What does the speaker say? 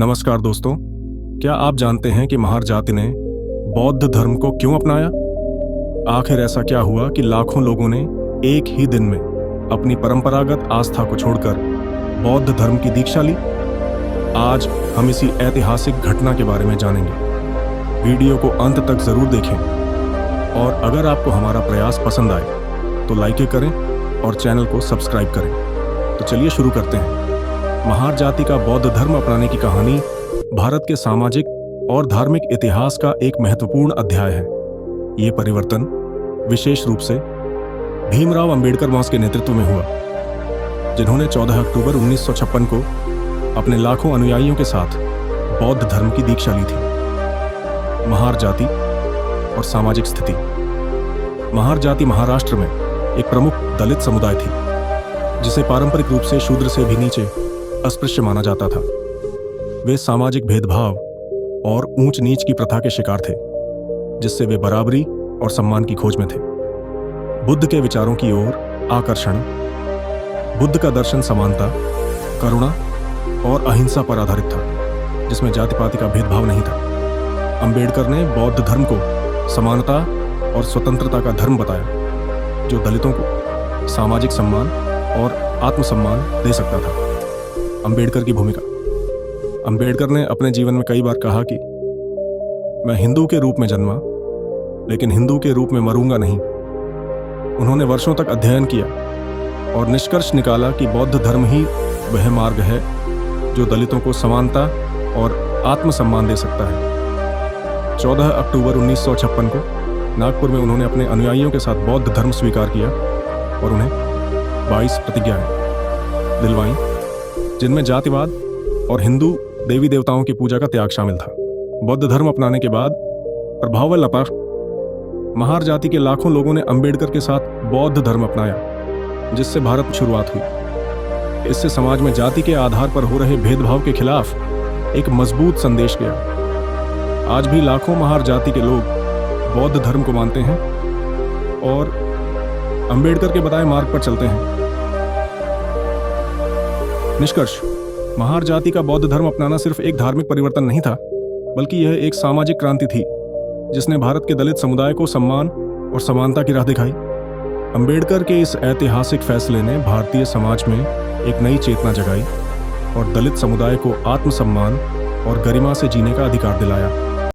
नमस्कार दोस्तों, क्या आप जानते हैं कि महार जाति ने बौद्ध धर्म को क्यों अपनाया? आखिर ऐसा क्या हुआ कि लाखों लोगों ने एक ही दिन में अपनी परंपरागत आस्था को छोड़कर बौद्ध धर्म की दीक्षा ली? आज हम इसी ऐतिहासिक घटना के बारे में जानेंगे। वीडियो को अंत तक जरूर देखें और अगर आपको हमारा प्रयास पसंद आए तो लाइक करें और चैनल को सब्सक्राइब करें। तो चलिए शुरू करते हैं। महार जाति का बौद्ध धर्म अपनाने की कहानी भारत के सामाजिक और धार्मिक इतिहास का एक महत्वपूर्ण अध्याय है। ये परिवर्तन विशेष रूप से भीमराव अंबेडकर मौस के नेतृत्व में हुआ, जिन्होंने 14 अक्टूबर 1956 को अपने लाखों अनुयायियों के साथ बौद्ध धर्म की दीक्षा ली थी। महार जाति और सामाजिक स्थिति। महार जाति महाराष्ट्र में एक प्रमुख दलित समुदाय थी, जिसे पारंपरिक रूप से शूद्र से भी नीचे अस्पृश्य माना जाता था। वे सामाजिक भेदभाव और ऊंच नीच की प्रथा के शिकार थे, जिससे वे बराबरी और सम्मान की खोज में थे। बुद्ध के विचारों की ओर आकर्षण। बुद्ध का दर्शन समानता, करुणा और अहिंसा पर आधारित था, जिसमें जाति पाति का भेदभाव नहीं था। अंबेडकर ने बौद्ध धर्म को समानता और स्वतंत्रता का धर्म बताया, जो दलितों को सामाजिक सम्मान और आत्मसम्मान दे सकता था। अंबेडकर की भूमिका। अंबेडकर ने अपने जीवन में कई बार कहा कि मैं हिंदू के रूप में जन्मा, लेकिन हिंदू के रूप में मरूंगा नहीं। उन्होंने वर्षों तक अध्ययन किया और निष्कर्ष निकाला कि बौद्ध धर्म ही वह मार्ग है जो दलितों को समानता और आत्मसम्मान दे सकता है। 14 अक्टूबर 1956 को नागपुर में उन्होंने अपने अनुयायियों के साथ बौद्ध धर्म स्वीकार किया और उन्हें 22 प्रतिज्ञाएं दिलवाईं, जिनमें जातिवाद और हिंदू देवी देवताओं की पूजा का त्याग शामिल था। बौद्ध धर्म अपनाने के बाद प्रभावल अपार महार जाति के लाखों लोगों ने अंबेडकर के साथ बौद्ध धर्म अपनाया, जिससे भारत की शुरुआत हुई। इससे समाज में जाति के आधार पर हो रहे भेदभाव के खिलाफ एक मजबूत संदेश गया। आज भी लाखों महार जाति के लोग बौद्ध धर्म को मानते हैं और अंबेडकर के बताए मार्ग पर चलते हैं। निष्कर्ष। महार जाति का बौद्ध धर्म अपनाना सिर्फ एक धार्मिक परिवर्तन नहीं था, बल्कि यह एक सामाजिक क्रांति थी, जिसने भारत के दलित समुदाय को सम्मान और समानता की राह दिखाई। अंबेडकर के इस ऐतिहासिक फैसले ने भारतीय समाज में एक नई चेतना जगाई और दलित समुदाय को आत्मसम्मान और गरिमा से जीने का अधिकार दिलाया।